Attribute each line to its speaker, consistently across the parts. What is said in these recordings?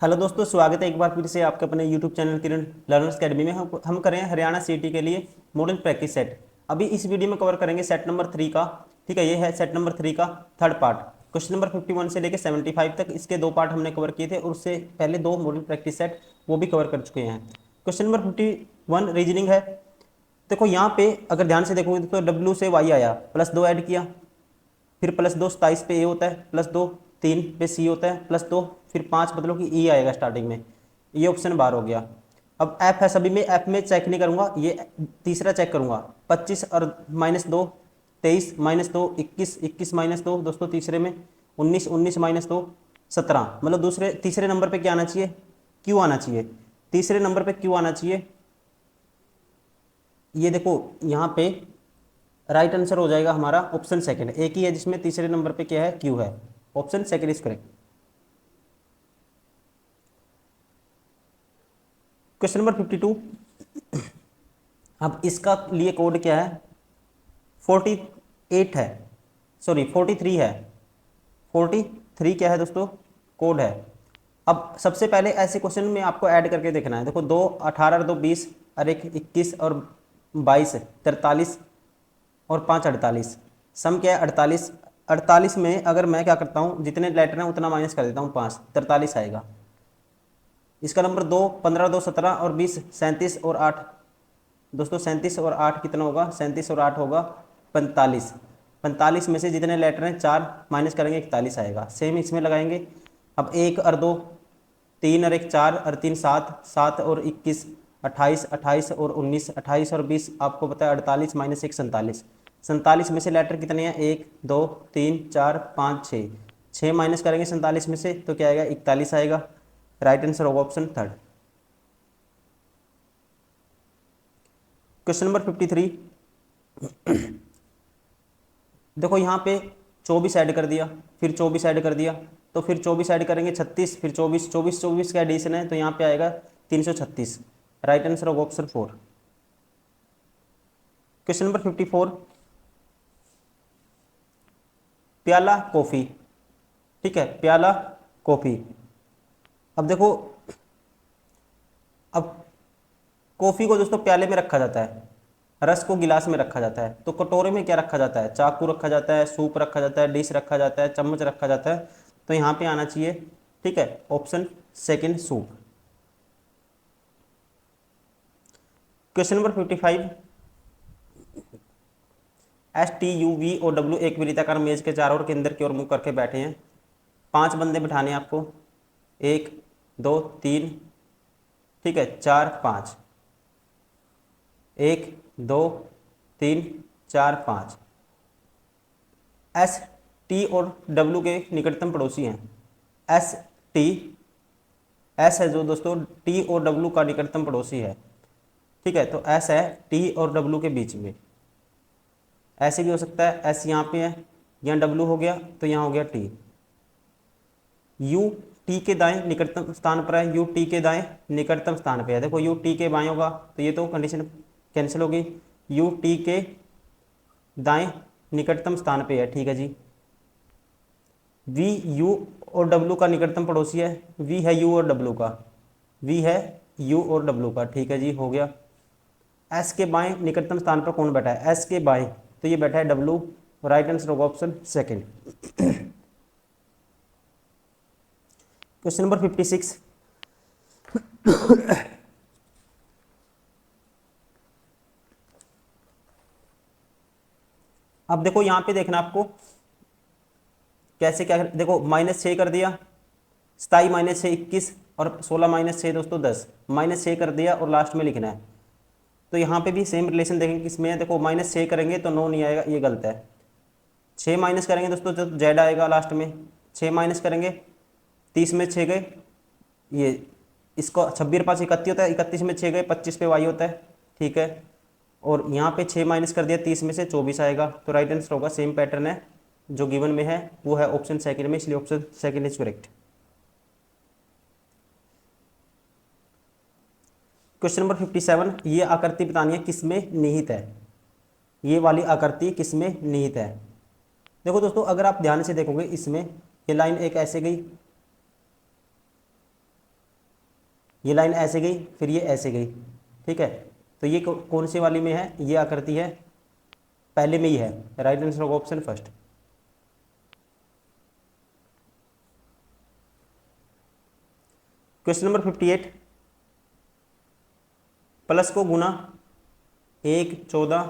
Speaker 1: Hello दोस्तों, स्वागत है एक बार फिर से आपके अपने यूट्यूब चैनल किरण लर्नर्स अकेडमी में। हम कर रहे हैं हरियाणा सीटी के लिए मॉडल प्रैक्टिस सेट। अभी इस वीडियो में कवर करेंगे सेट नंबर 3 का। ठीक है, ये है सेट नंबर 3 का थर्ड पार्ट। क्वेश्चन नंबर 51 से लेकर 75 तक इसके दो पार्ट हमने कवर किए थे और उससे पहले दो मॉडल प्रैक्टिस सेट वो भी कवर कर चुके हैं। क्वेश्चन नंबर 51 रीजनिंग है। देखो यहाँ पे अगर ध्यान से देखोगे तो डब्ल्यू से वाई आया, +2 ऐड किया, फिर +2 27 पे ए होता है, +2 3 पे सी होता है, +2 फिर 5 मतलब कि ई आएगा स्टार्टिंग में। ये ऑप्शन बाहर हो गया। अब एफ है, सभी में एफ में चेक नहीं करूंगा, ये तीसरा चेक करूंगा। 25 और -2 23, -2 21, 21 -2 दोस्तों तीसरे में 19, 19 -2 17, मतलब दूसरे तीसरे नंबर पे क्या आना चाहिए, क्यू आना चाहिए। तीसरे नंबर पे क्यू आना चाहिए। ये देखो यहाँ पे राइट आंसर हो जाएगा हमारा ऑप्शन सेकंड, एक ही है जिसमें तीसरे नंबर पे क्या है, क्यू है। Option second is correct. Question number 52। अब इसका लिए कोड क्या है, 48 है, सॉरी 43 है। 43 क्या है दोस्तों, कोड है। अब सबसे पहले ऐसे क्वेश्चन में आपको ऐड करके देखना है। देखो 2 18 और 2 20 और 1 21 और 22 43 और 5 48, सम क्या है 48। 48 में अगर मैं क्या करता हूँ, जितने लेटर हैं उतना माइनस कर देता हूँ, 5 43 आएगा। इसका नंबर 2 15 2 17 और 20 37 और 8 दोस्तों 37 और 8 कितना होगा, 37 और 8 होगा 45। 45 में से जितने लेटर हैं 4 माइनस करेंगे 41 आएगा। सेम इसमें लगाएंगे। अब 1 और 2 3 और 1 4 और 3 7 7 और 21 28 28 और 19 28 और 20 आपको पता है 48 -1 47। 47 में से लेटर कितने हैं, 1 2 3 4 5 6, 6 माइनस करेंगे 47 में से तो क्या आएगा, 41 आएगा। राइट आंसर होगा ऑप्शन थर्ड। Question number 53। देखो यहाँ पे 24 ऐड कर दिया, फिर 24 ऐड कर दिया, तो फिर 24 ऐड करेंगे 36, फिर 24 24 24 का एडिशन है तो यहाँ पे आएगा 336। राइट आंसर होगा ऑप्शन 4। Question number 54। प्याला कॉफी, ठीक है, प्याला कॉफी। अब देखो, अब कॉफी को दोस्तों प्याले में रखा जाता है, रस को गिलास में रखा जाता है, तो कटोरे में क्या रखा जाता है, चाकू रखा जाता है, सूप रखा जाता है, डिश रखा जाता है, चम्मच रखा जाता है, तो यहाँ पे आना चाहिए, ठीक है, option second soup. Question number 55। STUVOW एक वृत्ताकार मेज के चारों ओर केंद्र की ओर मुंह करके बैठे हैं। 5 बंदे बिठाने आपको, 1 2 3, ठीक है, 4 5, 1 2 3 4 5। एस टी और डब्ल्यू के निकटतम पड़ोसी हैं। एस टी, एस है जो दोस्तों टी और डब्ल्यू का निकटतम पड़ोसी है, ठीक है, तो एस है टी और डब्ल्यू के बीच में। ऐसे भी हो सकता है, एस यहाँ पे है, यहाँ डब्ल्यू हो गया तो यहाँ हो गया टी। यू टी के दाएं निकटतम स्थान पर है, यू टी के दाएं निकटतम स्थान पे है। देखो यू टी के बाएं होगा तो ये तो कंडीशन कैंसिल होगी, यू टी के दाएं निकटतम स्थान पे है, ठीक है जी। वी यू और डब्ल्यू का निकटतम पड़ोसी है, वी है यू और डब्ल्यू का, वी है यू और डब्ल्यू का, ठीक है जी, हो गया। एस के बाएं निकटतम स्थान पर कौन बैठा है, एस के बाएं, तो ये बैठा है डब्ल्यू। राइट आंसर होगा ऑप्शन सेकंड। Question number 56। अब देखो यहाँ पे देखना आपको कैसे क्या देखो, -6 कर दिया, 27 -6 21 और 16 -6 दोस्तों 10, -6 कर दिया और लास्ट में लिखना है। तो यहाँ पे भी सेम रिलेशन देखेंगे किसमें है, देखो -6 करेंगे तो 9 नहीं आएगा, ये गलत है। 6 माइनस करेंगे दोस्तों तो जेड आएगा लास्ट में, 6 माइनस करेंगे, 30 में 6 गए, ये इसको 26 5 31 होता है, 31 में 6 गए, 25 पे वाई होता है, ठीक है। और यहाँ पे 6 माइनस कर दिया, 30 में से 24 आएगा, तो राइट आंसर होगा, सेम पैटर्न है जो गिवन में है वो है ऑप्शन सेकंड में, इसलिए option second is correct. Question number 57। ये आकृति बतानी है किसमें निहित है, ये वाली आकृति किसमें निहित है। देखो दोस्तों अगर आप ध्यान से देखोगे इसमें, ये लाइन एक ऐसे गई, ये लाइन ऐसे गई, फिर ये ऐसे गई, ठीक है। तो ये कौन सी वाली में है, ये आकृति है पहले में ही है, राइट आंसर होगा option first. Question number 58, plus को गुना 1 14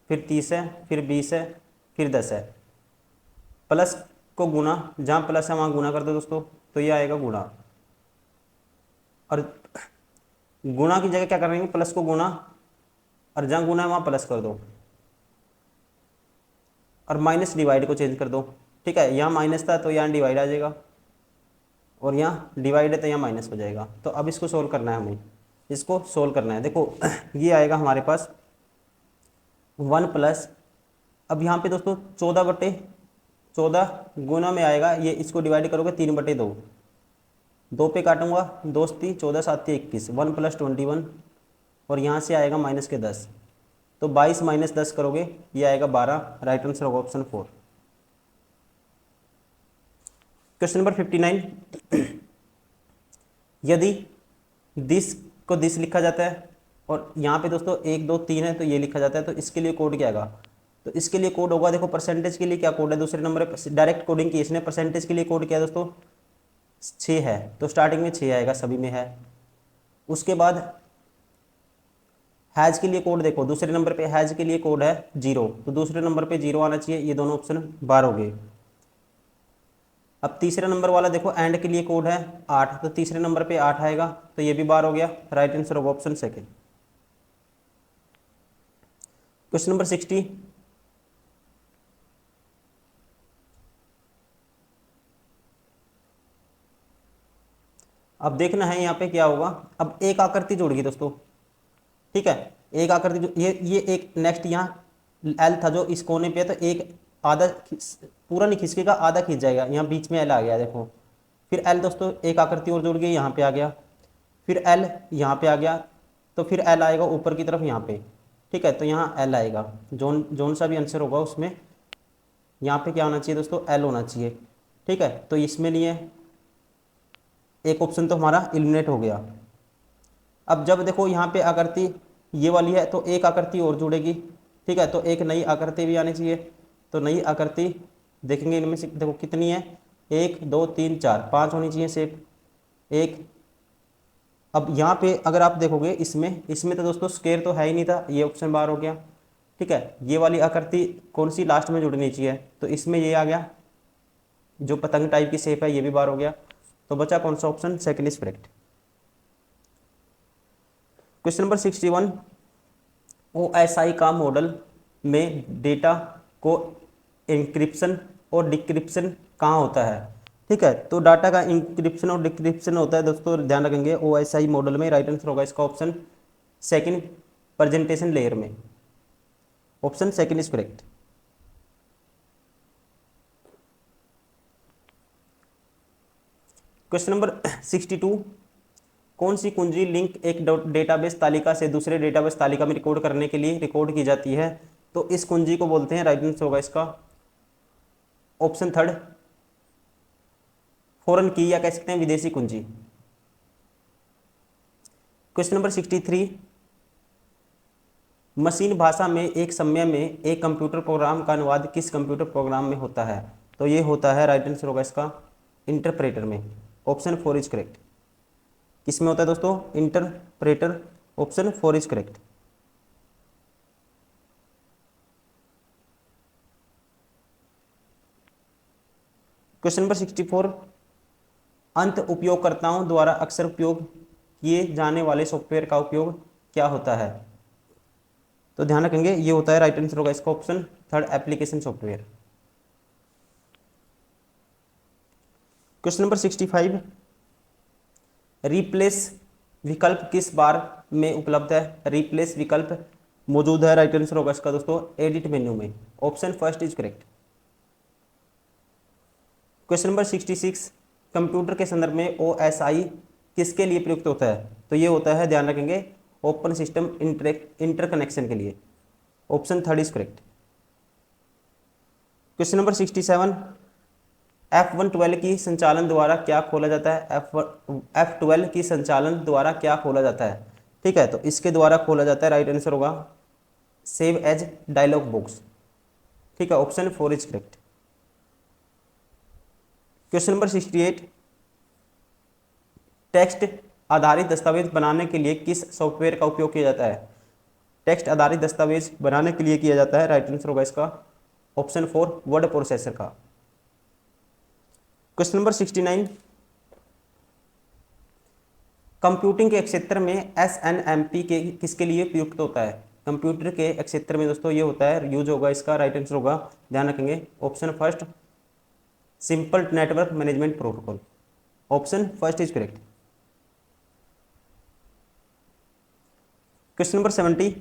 Speaker 1: फिर 30 है, फिर 20 है, फिर 10 है। प्लस को गुना, जहाँ प्लस है वहाँ गुना कर दो दोस्तों, तो ये आएगा गुणा। और गुणा की जगह क्या करेंगे, प्लस को गुना, और जहाँ गुना है वहाँ प्लस कर दो, और माइनस डिवाइड को चेंज कर दो, ठीक है। यहाँ माइनस था तो यहाँ डिवाइड आ जाएगा, और यहाँ डिवाइड है तो यहाँ माइनस हो जाएगा। तो अब इसको सोल्व करना है हमें, इसको सोल्व करना है। देखो ये आएगा हमारे पास 1 प्लस, अब यहाँ पे दोस्तों 14/14 गुना में आएगा, ये इसको डिवाइड करोगे 3/2, 2 पे काटूंगा, 2 3 14 7 21, 1 + 21, और यहाँ से आएगा माइनस के 10, तो 22 - 10 करोगे ये आएगा 12, राइट आंसर होगा ऑप्शन 4। क्वेश्चन नंबर 59, यदि दिस को दिस लिखा जाता है और यहाँ पे दोस्तों 1 2 3 है तो ये लिखा जाता है, तो इसके लिए कोड क्या आएगा, तो इसके लिए कोड होगा, देखो परसेंटेज के लिए क्या कोड है, दूसरे नंबर पे डायरेक्ट कोडिंग की इसने, परसेंटेज के लिए कोड क्या है दोस्तों 6 है, तो स्टार्टिंग में 6 आएगा, सभी में है। उसके बाद हैज के लिए कोड देखो, दूसरे नंबर पे हैज के लिए कोड है 0, तो दूसरे नंबर पे 0 आना चाहिए, ये दोनों ऑप्शन बार हो गए। अब तीसरे नंबर वाला देखो एंड के लिए कोड है 8, तो तीसरे नंबर पे 8 आएगा, तो ये भी बार हो गया, राइट आंसर होगा ऑप्शन सेकंड। क्वेश्चन नंबर 60, अब देखना है यहाँ पे क्या होगा। अब एक आकृति जोड़गी दोस्तों, ठीक है, एक आकृति जो ये एक नेक्स्ट यहाँ एल था जो इस कोने पे है, तो एक आधा पूरा नहीं खिसकेगा, आधा खींच जाएगा, यहाँ बीच में एल आ गया देखो। फिर एल दोस्तों एक आकृति और जोड़ गई, यहाँ पे आ गया, फिर एल यहाँ पे आ गया, तो फिर एल आएगा ऊपर की तरफ यहाँ पे, ठीक है, तो यहाँ एल आएगा, जोन सा भी आंसर होगा उसमें यहाँ पे क्या होना चाहिए दोस्तों, एल होना चाहिए, ठीक है। तो इसमें लिए एक ऑप्शन तो हमारा एलिमिनेट हो गया। अब जब देखो यहाँ पे आकृति ये वाली है तो एक आकृति और जुड़ेगी, ठीक है, तो एक नई आकृति भी आनी चाहिए, तो नई आकृति देखेंगे इनमें से देखो कितनी है, 1 2 3 4 5 होनी चाहिए शेप एक। अब यहाँ पे अगर आप देखोगे इसमें तो दोस्तों स्क्वायर तो है ही नहीं था, ये ऑप्शन बार हो गया, ठीक है। ये वाली आकृति कौन सी लास्ट में जुड़नी चाहिए, तो इसमें ये आ गया, जो पतंग टाइप की शेप है ये भी बार हो गया, तो बचा कौन सा option, second is correct. Question number 61, OSI का मॉडल में डेटा को इंक्रिप्शन और डिक्रिप्शन कहाँ होता है, ठीक है। तो डाटा का इंक्रिप्शन और डिक्रिप्शन होता है दोस्तों, ध्यान रखेंगे OSI मॉडल में, राइट आंसर होगा इसका ऑप्शन सेकंड, प्रेजेंटेशन लेयर में, option second is correct. Question number 62, कौन सी कुंजी लिंक एक डेटाबेस तालिका से दूसरे डेटाबेस तालिका में रिकॉर्ड करने के लिए रिकॉर्ड की जाती है, तो इस कुंजी को बोलते हैं, राइट आंसर होगा इसका ऑप्शन थर्ड, फॉरेन की, या कह सकते हैं विदेशी कुंजी। क्वेश्चन नंबर 63, मशीन भाषा में एक समय में एक कंप्यूटर प्रोग्राम का अनुवाद किस कंप्यूटर प्रोग्राम में होता है, तो ये होता है, राइट आंसर होगा इसका इंटरप्रेटर में, ऑप्शन 4 इज करेक्ट। किसमें होता है दोस्तों, interpreter, option 4 is correct. Question number 64, अंत उपयोगकर्ताओं द्वारा अक्सर उपयोग किए जाने वाले सॉफ्टवेयर का उपयोग क्या होता है, तो ध्यान रखेंगे ये होता है, राइट आंसर होगा इसका option third, application software. Question number 65, replace विकल्प किस बार में उपलब्ध है, रिप्लेस विकल्प मौजूद है, राइट आंसर होगा इसका दोस्तों एडिट मेन्यू में, option first is correct. Question number 66, computer के संदर्भ में OSI किसके लिए प्रयुक्त होता है, तो ये होता है, ध्यान रखेंगे, ओपन सिस्टम इंटरकनेक्शन के लिए, option third is correct. Question number 67, F12 की संचालन द्वारा क्या खोला जाता है? F12 की संचालन द्वारा क्या खोला जाता है? ठीक है, तो इसके द्वारा खोला जाता है, राइट आंसर होगा सेव एज डायलॉग बॉक्स। ठीक है, option 4 is correct. Question number 68, text आधारित दस्तावेज बनाने के लिए किस सॉफ्टवेयर का उपयोग किया जाता है? टेक्स्ट आधारित दस्तावेज बनाने के लिए किया जाता है, राइट आंसर होगा इसका ऑप्शन 4 वर्ड प्रोसेसर का। क्वेश्चन नंबर 69, कंप्यूटिंग के क्षेत्र में SNMP के किसके लिए प्रयुक्त होता है? कंप्यूटर के क्षेत्र में दोस्तों ये होता है, यूज होगा इसका, राइट आंसर होगा, ध्यान रखेंगे, option first simple network management protocol. Option first is correct. Question number 70,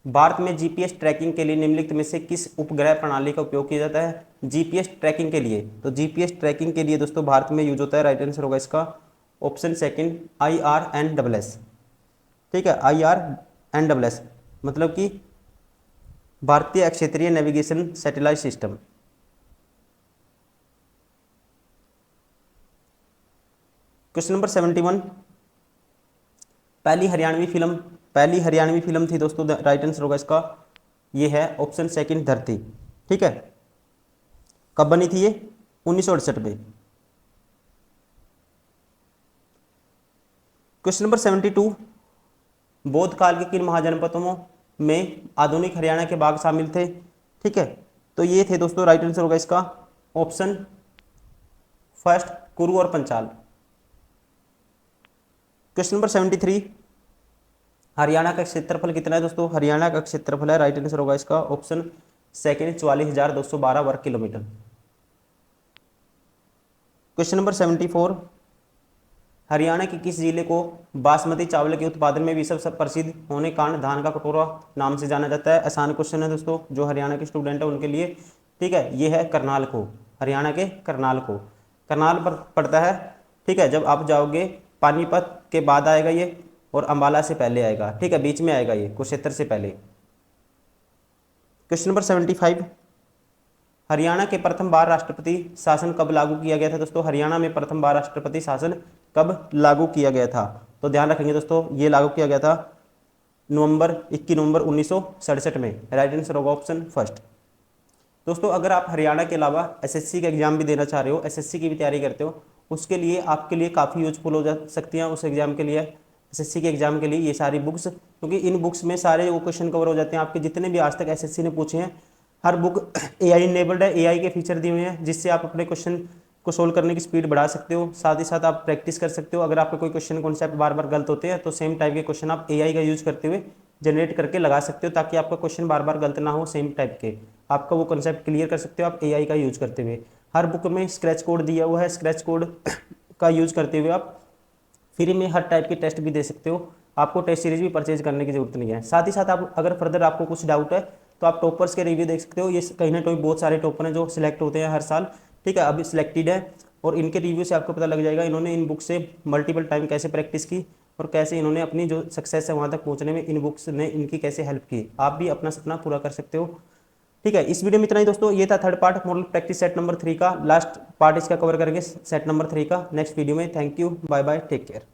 Speaker 1: Bharat में जीपीएस ट्रैकिंग के लिए निम्नलिखित में से किस उपग्रह प्रणाली का उपयोग किया जाता है? जीपीएस ट्रैकिंग के लिए, तो जीपीएस ट्रैकिंग के लिए दोस्तों भारत में यूज होता है, राइट आंसर होगा इसका ऑप्शन सेकंड IRNSS। ठीक है, IRNSS मतलब कि भारतीय क्षेत्रीय navigation satellite system. Question number 71, पहली हरियाणवी फिल्म थी दोस्तों, राइट आंसर होगा इसका ये है ऑप्शन सेकंड धरती। ठीक है, कब बनी थी ये? 1968 में। क्वेश्चन नंबर 72, बौद्ध काल के किन महाजनपदों में आधुनिक हरियाणा के भाग शामिल थे? ठीक है, तो ये थे दोस्तों, राइट आंसर होगा इसका ऑप्शन फर्स्ट कुरु और पंचाल। क्वेश्चन नंबर 73, हरियाणा का क्षेत्रफल कितना है दोस्तों? हरियाणा का क्षेत्रफल है, राइट आंसर होगा इसका ऑप्शन सेकंड 44,212 वर्ग किलोमीटर। क्वेश्चन नंबर 74, हरियाणा के किस जिले को बासमती चावल के उत्पादन में विश्व से प्रसिद्ध होने कारण धान का कटोरा नाम से जाना जाता है? आसान क्वेश्चन है दोस्तों, जो हरियाणा के स्टूडेंट है उनके लिए। ठीक है, ये है करनाल को, हरियाणा के करनाल को, करनाल पर पड़ता है। ठीक है, जब आप जाओगे पानीपत के बाद आएगा ये, और अंबाला से पहले आएगा। ठीक है, बीच में आएगा ये, कुरुक्षेत्र से पहले। क्वेश्चन नंबर 75, हरियाणा के प्रथम बार राष्ट्रपति शासन कब लागू किया गया था दोस्तों? हरियाणा में प्रथम बार राष्ट्रपति शासन कब लागू किया गया था? तो ध्यान रखेंगे दोस्तों, ये लागू किया गया था 21 नवंबर 1967 में, राइट आंसर होगा ऑप्शन फर्स्ट। दोस्तों, अगर आप हरियाणा के अलावा एसएससी का एग्जाम भी देना चाह रहे हो, एसएससी की भी तैयारी करते हो, उसके लिए आपके लिए काफ़ी यूजफुल हो जा सकती हैं उस एग्जाम के लिए, एसएससी के एग्जाम के लिए ये सारी बुक्स, क्योंकि इन बुक्स में सारे वो क्वेश्चन कवर हो जाते हैं आपके, जितने भी आज तक एसएससी ने पूछे हैं। हर बुक AI इनेबल्ड है, AI के फीचर दिए हुए हैं, जिससे आप अपने क्वेश्चन को सोल्व करने की स्पीड बढ़ा सकते हो। साथ ही साथ आप प्रैक्टिस कर सकते हो। अगर आपके कोई क्वेश्चन कॉन्सेप्ट बार बार गलत होते हैं, तो सेम टाइप के क्वेश्चन आप AI का यूज करते हुए जनरेट करके लगा सकते हो, ताकि आपका क्वेश्चन बार बार गलत ना हो, सेम टाइप के आपका वो कॉन्सेप्ट क्लियर कर सकते हो आप AI का यूज करते हुए। हर बुक में स्क्रैच कोड दिया हुआ है, स्क्रैच कोड का यूज करते हुए आप फ्री में हर टाइप के टेस्ट भी दे सकते हो। आपको टेस्ट सीरीज भी परचेज करने की जरूरत नहीं है। साथ ही साथ आप अगर फर्दर आपको कुछ डाउट है, तो आप टॉपर्स के रिव्यू देख सकते हो। ये कहीं ना कहीं बहुत सारे टॉपर हैं जो सिलेक्ट होते हैं हर साल। ठीक है, अभी सिलेक्टेड है, और इनके रिव्यू से आपको पता लग जाएगा इन्होंने इन बुक से मल्टीपल टाइम कैसे प्रैक्टिस की, और कैसे इन्होंने अपनी जो सक्सेस है वहाँ तक पहुँचने में इन बुक्स ने इनकी कैसे हेल्प की। आप भी अपना सपना पूरा कर सकते हो। ठीक है, इस वीडियो में इतना ही दोस्तों। ये था third part model practice set number 3 का। लास्ट पार्ट इसका कवर करेंगे सेट नंबर 3 का नेक्स्ट वीडियो में। Thank you, bye bye, take care.